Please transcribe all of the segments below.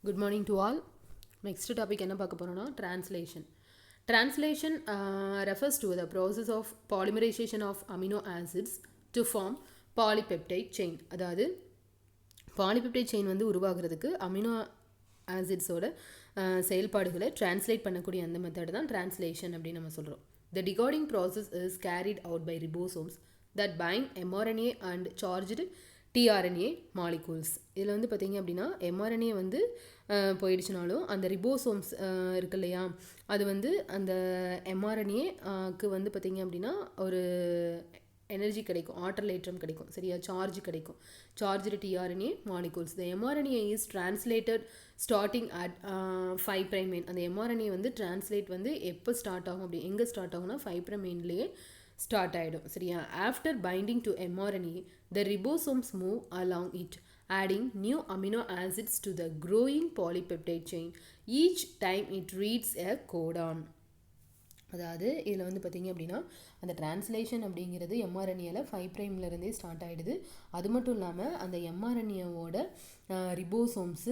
Good morning to all. Next topic என்ன பார்க்க போறோம்னா translation. Translation refers to the process of polymerization of amino acids to form polypeptide chain. அதாவது polypeptide chain வந்து உருவாகிறதுக்கு amino ஆசிட்ஸோட செயல்பாடுகளை translate பண்ணக்கூடிய அந்த மெத்தட் தான் டிரான்ஸ்லேஷன் அப்படின்னு நம்ம சொல்கிறோம். The decoding process is carried out by ribosomes that bind mRNA and charged tRNA molecules. இதில் வந்து பார்த்திங்க அப்படின்னா mRNA வந்து போயிடுச்சுனாலும் அந்த ரிபோசோம்ஸ் இருக்கு இல்லையா, அது வந்து அந்த mRNAக்கு வந்து பார்த்திங்க அப்படின்னா ஒரு எனர்ஜி கிடைக்கும், ஆற்றல் ஏற்றம் கிடைக்கும், சரியா, சார்ஜ் கிடைக்கும், charged tRNA molecules. The mRNA is translated starting at 5' main. அந்த mRNA வந்து டிரான்ஸ்லேட் வந்து எப்போ ஸ்டார்ட் ஆகும், அப்படி எங்கே ஸ்டார்ட் ஆகும்னா 5' mainலேயே ஸ்டார்ட் ஆகிடும், சரியா. After binding to mRNA the ribosomes move along it, adding new amino acids to the growing polypeptide chain each time it reads a codon. அதாவது இதில் வந்து பார்த்திங்க அப்படின்னா அந்த டிரான்ஸ்லேஷன் அப்படிங்கிறது எம்ஆர்என்ஏல 5' இருந்தே ஸ்டார்ட் ஆகிடுது. அது மட்டும் இல்லாமல் அந்த எம்ஆர்என்ஏவோட ரிபோசோம்ஸ்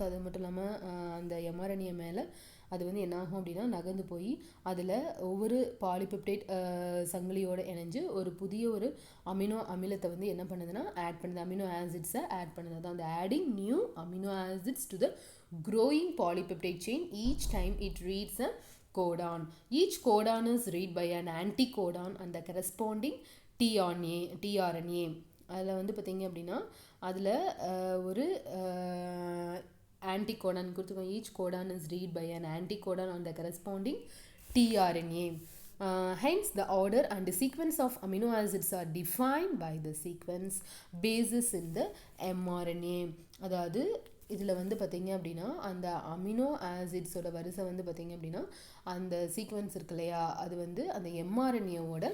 அது மட்டும் இல்லாமல் அந்த எம்ஆர்என்ஏ மேலே அது வந்து என்ன ஆகும் அப்படின்னா நகர்ந்து போய் அதில் ஒவ்வொரு பாலிபெப்டைட் சங்கிலியோடு இணைஞ்சு ஒரு புதிய ஒரு அமினோ அமிலத்தை வந்து என்ன பண்ணுதுன்னா ஆட் பண்ணுது, அமினோ ஆசிட்ஸை ஆட் பண்ணுது. அதான் அந்த adding new amino acids to the growing polypeptide chain each time it reads a codon. Each codon is read by an anticodon and the corresponding tRNA. அதில் வந்து பார்த்திங்க அப்படின்னா அதில் ஒரு anticodon கொடுத்துருக்கோம். Each codon is read by an anticodon on the corresponding tRNA. Hence the order and the sequence of amino acids are defined by the sequence basis in the mRNA. அதாவது இதில் வந்து பார்த்திங்க அப்படின்னா அந்த அமினோ ஆசிட்ஸோட வரிசை வந்து பார்த்திங்க அப்படின்னா அந்த சீக்வன்ஸ் இருக்கு இல்லையா, அது வந்து அந்த எம்ஆர்என்ஏவோட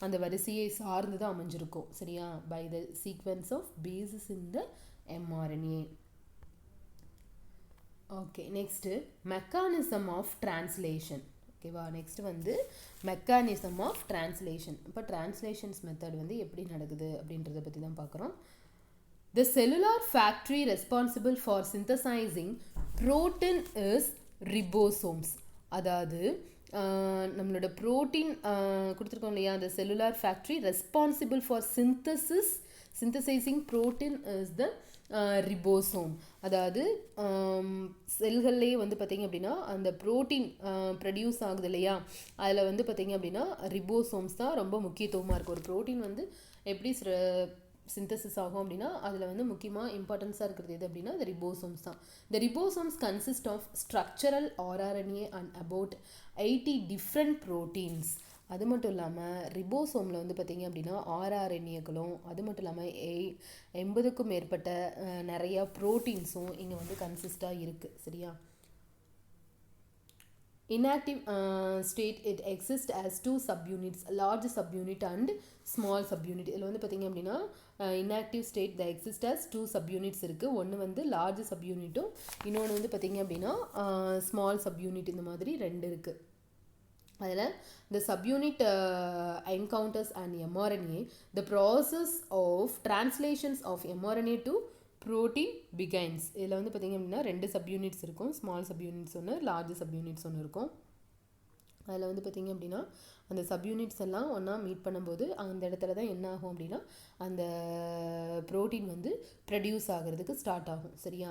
அந்த வரிசையை சார்ந்து தான் அமைஞ்சிருக்கும், சரியா, by the sequence of bases in the mRNA. Okay, next mechanism of translation. ஓகேவா, நெக்ஸ்ட் வந்து மெக்கானிசம் ஆஃப் டிரான்ஸ்லேஷன். இப்போ டிரான்ஸ்லேஷன்ஸ் மெத்தட் வந்து எப்படி நடக்குது அப்படின்றத பற்றி தான் பார்க்குறோம். The cellular factory responsible for synthesizing protein is ribosomes. அதாவது நம்மளோட ப்ரோட்டீன் கொடுத்துருக்கோம் இல்லையா, அந்த cellular factory responsible for synthesising protein is the ribosome. அதாவது செல்கள்லேயே வந்து பார்த்திங்க அப்படின்னா அந்த ப்ரோட்டீன் ப்ரொடியூஸ் ஆகுது இல்லையா, அதில் வந்து பார்த்திங்க அப்படின்னா ரிபோசோம்ஸ் தான் ரொம்ப முக்கியத்துவமாக இருக்குது. ஒரு ப்ரோட்டீன் வந்து எப்படி சிந்தசிஸ் ஆகும் அப்படின்னா அதில் வந்து முக்கியமாக இம்பார்ட்டன்ஸாக இருக்கிறது எது அப்படின்னா the ribosomes தான். The ribosomes consist of structural rRNA and about 80 different proteins. அது மட்டும் இல்லாமல் ரிபோசோமில் வந்து பார்த்திங்க அப்படின்னா ஆர்ஆர்என்ஏக்களும் அது மட்டும் இல்லாமல் 80க்கும் மேற்பட்ட நிறையா ப்ரோட்டீன்ஸும் இங்கே வந்து கன்சிஸ்டாக இருக்குது, சரியா. Inactive state it exists as two subunits, large subunit and small subunit. இதில் வந்து பார்த்திங்க அப்படின்னா inactive state the exist as two subunits இருக்குது. ஒன்று வந்து large subunitடும் இன்னொன்று வந்து பார்த்திங்க அப்படின்னா small subunit, இந்த மாதிரி ரெண்டு இருக்குது. அதில் the subunit encounters an mRNA. The process of translations of mRNA to protein begins. இதில் வந்து பார்த்திங்க அப்படின்னா ரெண்டு சப்யூனிட்ஸ் இருக்கும், ஸ்மால் சப்யூனிட்ஸ் ஒன்று, லார்ஜ் சப்யூனிட்ஸ் ஒன்று இருக்கும். அதில் வந்து பார்த்திங்க அப்படின்னா அந்த சப்யூனிட்ஸ் எல்லாம் ஒன்றா மீட் பண்ணும்போது அந்த இடத்துல தான் என்ன ஆகும் அப்படின்னா அந்த ப்ரோட்டீன் வந்து ப்ரொடியூஸ் ஆகிறதுக்கு ஸ்டார்ட் ஆகும், சரியா.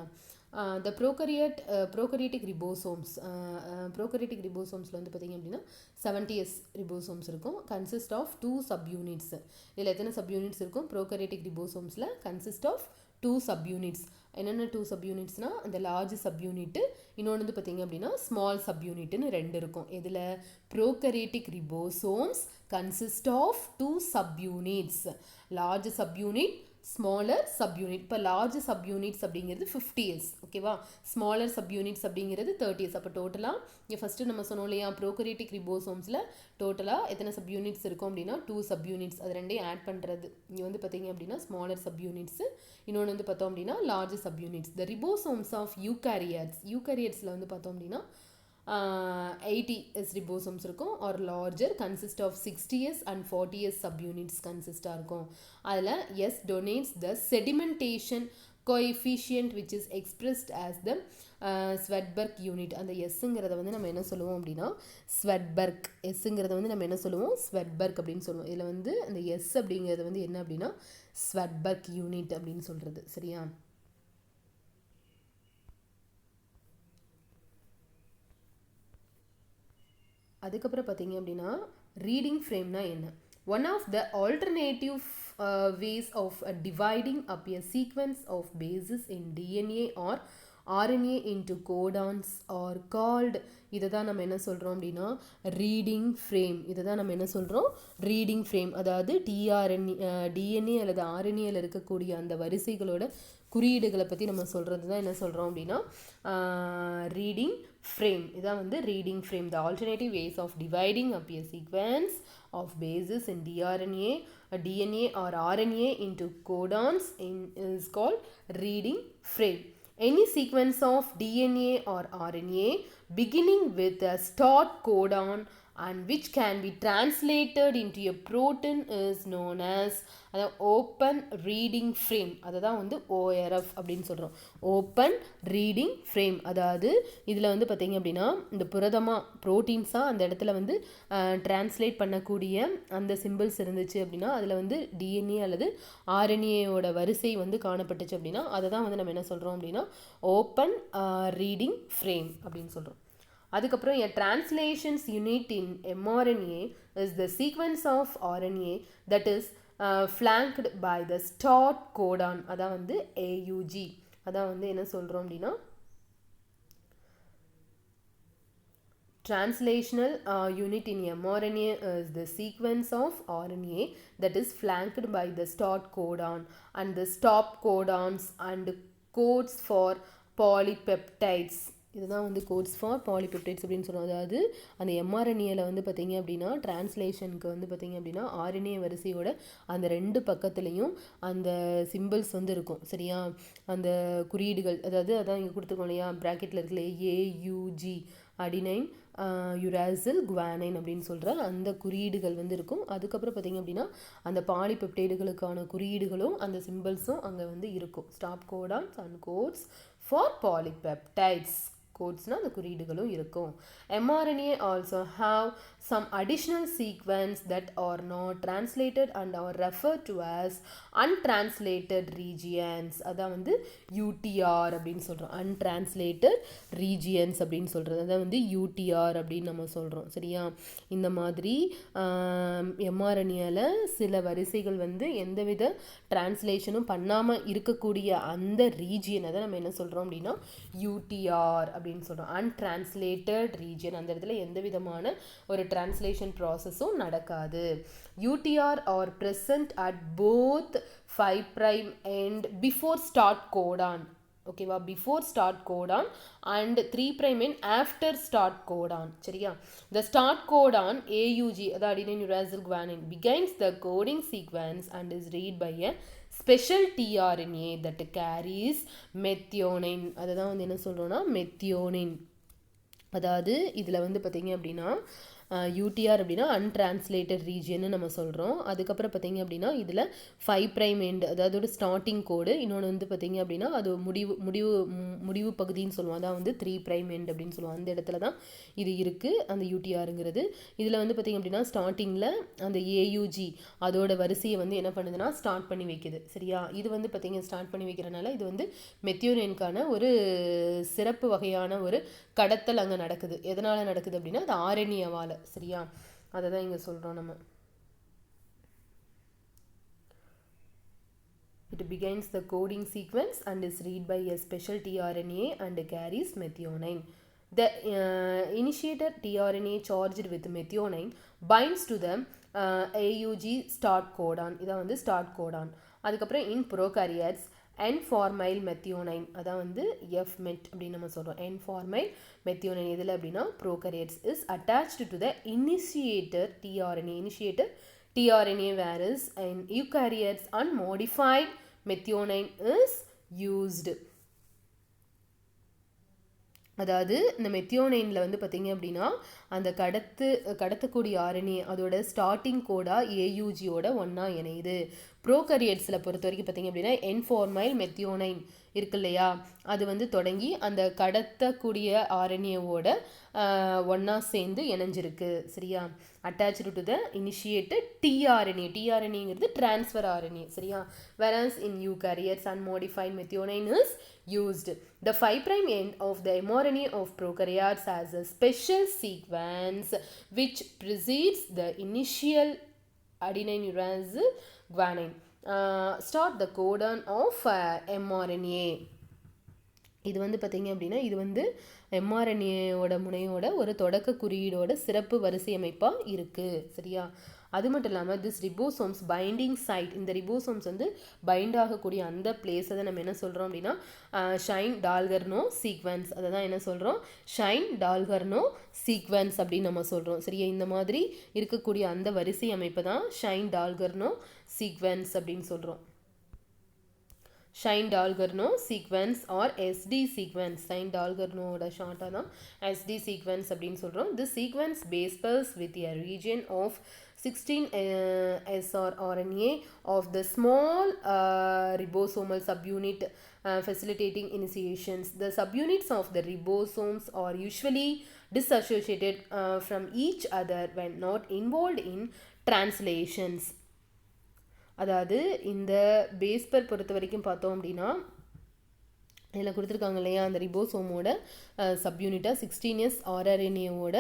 த ப்ரோகரியேட்டிக் ரிபோசோம்ஸில் வந்து பார்த்திங்க அப்படின்னா 70s ரிபோசோம்ஸ் இருக்கும், கன்சிஸ்ட் ஆஃப் 2 சப்யூனிட்ஸ். இதில் எத்தனை சப்யூனிட்ஸ் இருக்கும், ப்ரோகரியேட்டிக் ரிபோசோம்ஸில் கன்சிஸ்ட் ஆஃப் 2 சப்யூனிட்ஸ். என்னென்ன 2 சப்யூனிட்ஸ்னால் அந்த லார்ஜ் சப்யூனிட்டு, இன்னொன்று வந்து பார்த்திங்க அப்படின்னா ஸ்மால் சப்யூனிட்டுன்னு ரெண்டு இருக்கும். இதில் prokaryotic ribosomes consist of 2 subunits, large subunit, smaller subunit. இப்போ லார்ஜ் சப்யூனிட்ஸ் அப்படிங்கிறது 50s, ஓகேவா, ஸ்மாலர் சப்யூனிட்ஸ் அப்படிங்கிறது 30s. அப்போ டோட்டலாக இங்கே ஃபஸ்ட்டு நம்ம சொன்னோம் இல்லையா, ப்ரோகரியேட்டிக் ரிபோசோம்ஸில் டோட்டலாக எத்தனை சப்யூனிட்ஸ் இருக்கும் அப்படின்னா 2 சப்யூனிட்ஸ். அது ரெண்டையும் ஆட் பண்ணுறது இங்கே வந்து பார்த்திங்க அப்படின்னா ஸ்மாலர் சப்யூனிட்ஸு, இன்னொன்று வந்து பார்த்தோம் அப்படின்னா large subunits. The ribosomes of யூகாரியட்ஸில் வந்து பார்த்தோம் அப்படின்னா 80s ribosomes இருக்கும் or larger consist of 60s and 40s subunits consist இருக்கும். அதில் S donates the sedimentation coefficient which is expressed as the Swedberg unit. அந்த எஸ்ங்கிறத வந்து நம்ம என்ன சொல்லுவோம் அப்படின்னா ஸ்வெட்பர்க். எஸ்ங்கிறத வந்து நம்ம என்ன சொல்லுவோம் ஸ்வெட்பர்க் அப்படின்னு சொல்லுவோம். இதில் வந்து அந்த எஸ் அப்படிங்கிறது வந்து என்ன அப்படின்னா ஸ்வெட்பர்க் யூனிட் அப்படின்னு சொல்கிறது. சரியா? அதுக்கப்புறம் பார்த்தீங்க அப்படின்னா ரீடிங் ஃப்ரேம்னா என்ன? One of the alternative ways of dividing up a sequence of bases in DNA or RNA into codons are called. இதை தான் நம்ம என்ன சொல்கிறோம் அப்படின்னா ரீடிங் ஃப்ரேம். இதை தான் நம்ம என்ன சொல்கிறோம் ரீடிங் ஃப்ரேம். அதாவது டிஎன்ஏ அல்லது ஆர்என்ஏல இருக்கக்கூடிய அந்த வரிசைகளோட குறியீடுகளை பற்றி நம்ம சொல்கிறது தான் என்ன சொல்கிறோம் அப்படின்னா ரீடிங் ஃப்ரேம். இதான் வந்து reading frame. The alternative ways of dividing up a sequence of bases in DNA or RNA into codons is called reading frame. Any sequence of DNA or RNA beginning with a start codon and which can be translated into a protein is known as open reading frame. அதை தான் வந்து ORF அப்படின்னு சொல்கிறோம். Open reading frame. அதாவது இதில் வந்து பார்த்திங்க அப்படின்னா இந்த புரதமாக ப்ரோட்டீன்ஸாக அந்த இடத்துல வந்து டிரான்ஸ்லேட் பண்ணக்கூடிய அந்த சிம்பிள்ஸ் இருந்துச்சு அப்படின்னா அதில் வந்து டிஎன்ஏ அல்லது ஆர்என்ஏயோட வரிசை வந்து காணப்பட்டுச்சு அப்படின்னா அதை தான் வந்து நம்ம என்ன சொல்கிறோம் அப்படின்னா ஓப்பன் ரீடிங் ஃப்ரேம் அப்படின்னு சொல்கிறோம். அதுக்கப்புறம் a translations unit in mRNA is the sequence of RNA that is flanked by the start codon. அதான் வந்து AUG. அதான் வந்து என்ன சொல்கிறோம் அப்படின்னா translational unit in mRNA is the sequence of RNA that is flanked by the start codon and the stop codons and codes for polypeptides. இதுதான் வந்து quotes for polypeptides அப்படின்னு சொல்லுவோம். அதாவது அந்த எம்ஆர்என்ஏல வந்து பார்த்திங்க அப்படின்னா டிரான்ஸ்லேஷனுக்கு வந்து பார்த்திங்க அப்படின்னா ஆர்என்ஏ வரிசையோட அந்த ரெண்டு பக்கத்துலேயும் அந்த சிம்பிள்ஸ் வந்து இருக்கும். சரியா? அந்த குறியீடுகள், அதாவது அதான் இங்கே கொடுத்துருக்கோம் இல்லையா ப்ராக்கெட்டில் இருக்குல்ல ஏயூஜி அடினைன் யுராசில் குவானைன் அப்படின்னு சொல்கிற அந்த குறியீடுகள் வந்து இருக்கும். அதுக்கப்புறம் பார்த்திங்க அப்படின்னா அந்த பாலிபெப்டைடுகளுக்கான குறியீடுகளும் அந்த சிம்பிள்ஸும் அங்கே வந்து இருக்கும். Stop codons and codes for polypeptides. கோட்ஸ்னால் அந்த குறியீடுகளும் இருக்கும். mRNA also have some additional sequence that are not translated and are referred to as untranslated regions. அதான் வந்து UTR அப்படின்னு சொல்கிறோம். untranslated regions அப்படின்னு சொல்கிறது அதான் வந்து UTR அப்படின்னு நம்ம சொல்கிறோம். சரியா? இந்த மாதிரி mRNAல சில வரிசைகள் வந்து எந்தவித டிரான்ஸ்லேஷனும் பண்ணாமல் இருக்கக்கூடிய அந்த ரீஜியனை தான் நம்ம என்ன சொல்கிறோம் அப்படின்னா UTR அப்படின்னு சொல்கிறோம். untranslated region. அந்த இடத்துல எந்த விதமான ஒரு டிரான்ஸ்லேஷன் ப்ராசஸும் நடக்காது. UTR are present at both 5' end before start codon. ஓகேவா? Before start Godan and 3' end after start codon. சரியா? The start codon AUG அதாவது adenine uracil guanine begins the coding sequence and is read by a special tRNA that carries methionine. அதை தான் வந்து என்ன சொல்கிறோன்னா methionine. அதாவது இதில் வந்து பார்த்திங்க அப்படின்னா யூடிஆர் அப்படின்னா அன்ட்ரான்ஸ்லேட்டட் ரீஜியன்னு நம்ம சொல்கிறோம். அதுக்கப்புறம் பார்த்திங்க அப்படின்னா இதில் 5' end அதாவது ஒரு ஸ்டார்டிங் கோடு, இன்னொன்று வந்து பார்த்திங்க அப்படின்னா அது முடிவு பகுதின்னு சொல்லுவோம். அதான் வந்து 3' end அப்படின்னு சொல்லுவோம். அந்த இடத்துல தான் இது இருக்குது அந்த யூடிஆருங்கிறது. இதில் வந்து பார்த்திங்க அப்படின்னா ஸ்டார்டிங்கில் அந்த ஏயூஜி அதோட வரிசையை வந்து என்ன பண்ணுதுன்னா ஸ்டார்ட் பண்ணி வைக்குது. சரியா? இது வந்து பார்த்திங்க ஸ்டார்ட் பண்ணி வைக்கிறனால இது வந்து மெத்தியோனைனுக்கான ஒரு சிறப்பு வகையான ஒரு கடத்தல் அங்கே நடக்குது. எதனால் நடக்குது அப்படின்னா அது ஆர்என்ஏவால். சரியா? அதை தான் இங்கே சொல்கிறோம் நம்ம. It begins the coding sequence and is read by a special tRNA and carries methionine. The initiator tRNA charged with methionine binds to the AUG start codon. இதான் வந்து start codon. அதுக்கப்புறம் in prokaryotes N-formyl methionine அதான் வந்து F-met அப்படின்னு நம்ம சொல்கிறோம். N-formyl methionine எதில் அப்படின்னா prokaryotes is attached to the initiator tRNA whereas in eukaryotes unmodified methionine is used. அதாவது இந்த மெத்தியோனைனில் வந்து பார்த்திங்க அப்படின்னா அந்த கடத்தக்கூடிய ஆர்என்ஏ அதோட ஸ்டார்டிங் கோடாக ஏயூஜியோட ஒன்றா இணையுது. ப்ரோகரியேட்ஸில் பொறுத்த வரைக்கும் பார்த்திங்க அப்படின்னா N-formyl மெத்தியோனைன் இருக்கு இல்லையா, அது வந்து தொடங்கி அந்த கடத்தக்கூடிய ஆர்என்ஏவோட ஒன்றா சேர்ந்து இணைஞ்சிருக்கு. சரியா, attach to the initiated tRNA. டிஆர்என்ஏங்கிறது டிரான்ஸ்ஃபர் ஆர்என்ஏ. சரியா, whereas in eukaryotes unmodified methionine is used. The 5' end of the mRNA of prokaryotes has a special sequence which precedes the initial adenine urans guanine. Start the codon of mRNA. இது வந்து பார்த்திங்க அப்படின்னா இது வந்து mRNAவோட முனையோட ஒரு தொடக்க குறியீடோட சிறப்பு வரிசை அமைப்பாக இருக்குது. சரியா, அது மட்டும் இல்லாமல் திஸ் ரிபோசோம்ஸ் பைண்டிங் சைட், இந்த ரிபோசோம்ஸ் வந்து பைண்ட் ஆகக்கூடிய அந்த பிளேஸை தான் நம்ம என்ன சொல்கிறோம் அப்படின்னா ஷைன் டால்கர்னோ சீக்வன்ஸ். அதை தான் என்ன சொல்கிறோம், ஷைன் டால்கர்னோ சீக்வன்ஸ் அப்படின்னு நம்ம சொல்கிறோம். சரியா, இந்த மாதிரி இருக்கக்கூடிய அந்த வரிசை அமைப்பை தான் ஷைன் டால்கர்னோ சீக்வன்ஸ் அப்படின்னு சொல்கிறோம். Shine Dalgarno sequence or SD sequence. Shine டால்கர்னோட ஷார்ட்டாக தான் எஸ்டி சீக்வன்ஸ் அப்படின்னு சொல்கிறோம். This sequence base pairs with a region of 16 SR RNA of the small ribosomal subunit facilitating initiations. The subunits of the ribosomes are usually disassociated from each other when not involved in translations. அதாவது இந்த பேஸ்பர் பொறுத்த வரைக்கும் பார்த்தோம் அப்படின்னா இதில் கொடுத்துருக்காங்க இல்லையா, அந்த ரிபோசோமோட சப்யூனிட்டாக 16S RNAவோட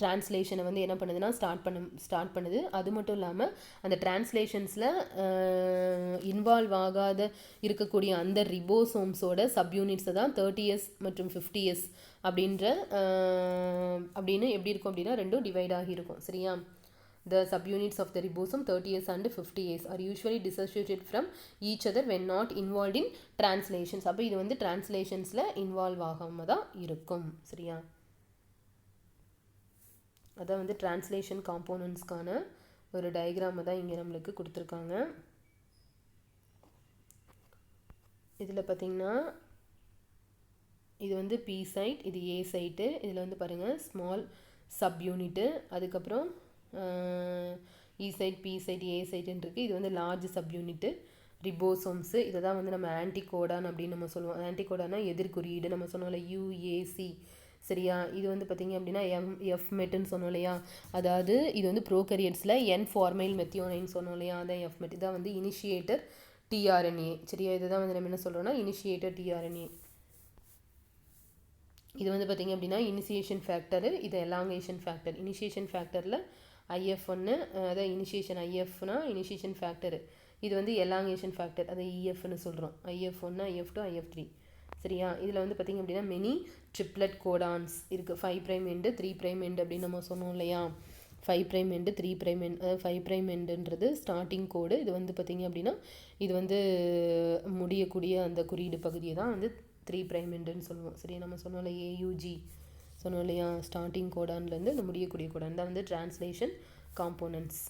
டிரான்ஸ்லேஷனை வந்து என்ன பண்ணுதுன்னா ஸ்டார்ட் பண்ணுது. அது மட்டும் இல்லாமல் அந்த டிரான்ஸ்லேஷன்ஸில் இன்வால்வ் ஆகாத இருக்கக்கூடிய அந்த ரிபோசோம்ஸோட சப்யூனிட்ஸை தான் 30S மற்றும் 50S அப்படின்னு எப்படி இருக்கும் அப்படின்னா ரெண்டும் டிவைட் ஆகியிருக்கும். சரியா, the subunits of the ribosome 30S and 50S are usually dissociated from each other when not involved in translations. அப்போ இது வந்து டிரான்ஸ்லேஷன்ஸில் இன்வால்வ் ஆகாமல் தான் இருக்கும். சரியா, அதான் வந்து டிரான்ஸ்லேஷன் காம்போனன்ட்ஸ்க்கான ஒரு டயக்ராமை தான் இங்கே நம்மளுக்கு கொடுத்துருக்காங்க. இதில் பார்த்திங்கன்னா இது வந்து பி சைட், இது ஏ சைட்டு. இதில் வந்து பாருங்கள் ஸ்மால் சப்யூனிட்டு, அதுக்கப்புறம் இ சைட், பி சைட், ஏ சைட்டுன்னு இருக்குது. இது வந்து லார்ஜ் சப்யூனிட்டு ரிபோசோம்ஸு. இதை தான் வந்து நம்ம ஆன்டிகோடான் அப்படின்னு நம்ம சொல்லுவோம். ஆன்டிகோடானா எதிர்குறியீடு நம்ம சொன்னோம்ல, யூஏசி. சரியா, இது வந்து பார்த்திங்க அப்படின்னா எஃப்மெட்டுன்னு சொன்னோம் இல்லையா, அதாவது இது வந்து ப்ரோகரியட்ஸில் N-formyl மெத்தியோனைன் சொன்னோம் இல்லையா, அதான் எஃப்மெட். இதான் வந்து இனிஷியேட்டர் டிஆர்என்ஏ. சரியா, இதுதான் வந்து நம்ம என்ன சொல்கிறோம்னா இனிஷியேட்டர் டிஆர்என்ஏ. இது வந்து பார்த்திங்க அப்படின்னா இனிஷியேஷன் ஃபேக்டரு, இது எலாங்கேஷன் ஃபேக்டர். இனிஷியேஷன் ஃபேக்டரில் IF1, அதாவது இனிஷியேஷன் IFனா இனிஷியேஷன் ஃபேக்டரு, இது வந்து எலாங்கேஷன் ஃபேக்டர், அதை EFன்னு சொல்கிறோம். IF1, IF2, IF3. சரியா, இதில் வந்து பார்த்திங்க அப்படின்னா மெனி ட்ரிப்ளட் கோடான்ஸ் இருக்குது. 5' எண்டு 3' எண்டு அப்படின்னு நம்ம சொன்னோம் இல்லையா, 5' எண்டு 3' எண்டு. அதாவது 5' எண்டுன்றது ஸ்டார்டிங் கோடு. இது வந்து பார்த்திங்க அப்படின்னா இது வந்து முடியக்கூடிய அந்த குறியீடு பகுதியை தான் வந்து 3' எண்டுன்னு சொல்லுவோம். சரியா, நம்ம சொன்னோம்ல AUG சொன்னோம் இல்லையா, ஸ்டார்டிங் கோடான்லேருந்து இந்த முடியக்கூடிய கோடான் தான் வந்து டிரான்ஸ்லேஷன் காம்போனன்ட்ஸ்.